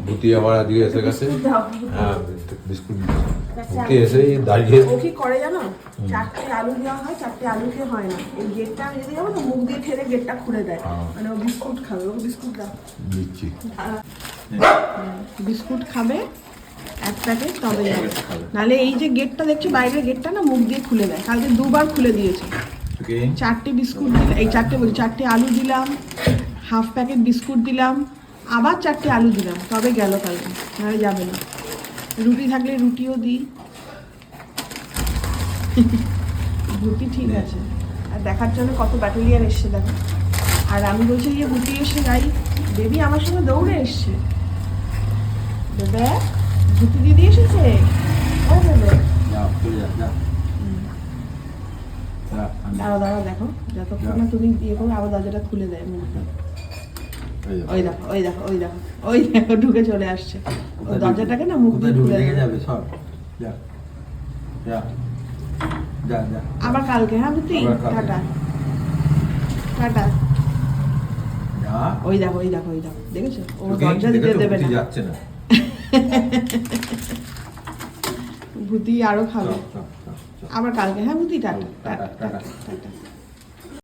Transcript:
ভূতি আবার আজকে এসে গেছে। হ্যাঁ বিস্কুট ভূতি এসে দাঁড়িয়ে। ও কি করে জানো, 4টে আলু দেওয়া হয়, 4টে আলুতে হয় না, এই গেটটা আমি যদি যাবো না মুখ দিয়ে ঠেলে গেটটা খুলে দেয়, মানে ও বিস্কুট খাবে, ও বিস্কুট দাও দিচ্ছি। বিস্কুট খাবে 1 প্যাকেট তবে যাবে, নাহলে এই যে গেটটা দেখছি বাইরের গেটটা না মুখ দিয়ে খুলে দেয়, কালকে 2বার খুলে দিয়েছে। 4টে বিস্কুট দিলাম, এই 4টে বলি 4টে আলু দিলাম, হাফ প্যাকেট বিস্কুট দিলাম, আবার 4টে আলু দিলাম, তবে গেল কালকে, নাহলে যাবে না। রুটি থাকলে রুটিও দিই। রুটি ঠিক আছে। আর দেখার জন্য কত ব্যাটালিয়ান এসছে দেখো। আর আমি বলছি যে রুটি এসে যাই, বেবি আমার সঙ্গে দৌড়ে এসছে। বেবে রুটি দিদি এসেছে, দাঁড়াও দাঁড়াও দেখো, যতক্ষণ না তুমি ইয়ে করো আবার দরজাটা খুলে দেয় মুখটা। ওই দেখো ওই দেখো ওই দেখো ওই দেখো ঢুকে চলে আসছে, ওই দরজাটাকে না মুখ দিয়ে খুলে যাবে সব। আবার কালকে, হ্যাঁ বুঝলি, টাটা টাটা। ওই দেখো ওই দেখো ওই দেখো, দেখেছো ও দরজা দিতে দেবে না, যাচ্ছে না ভূতি আরো খাবে। আবার কালকে, হ্যাঁ ভূতি, টাটা টাটা টাটা।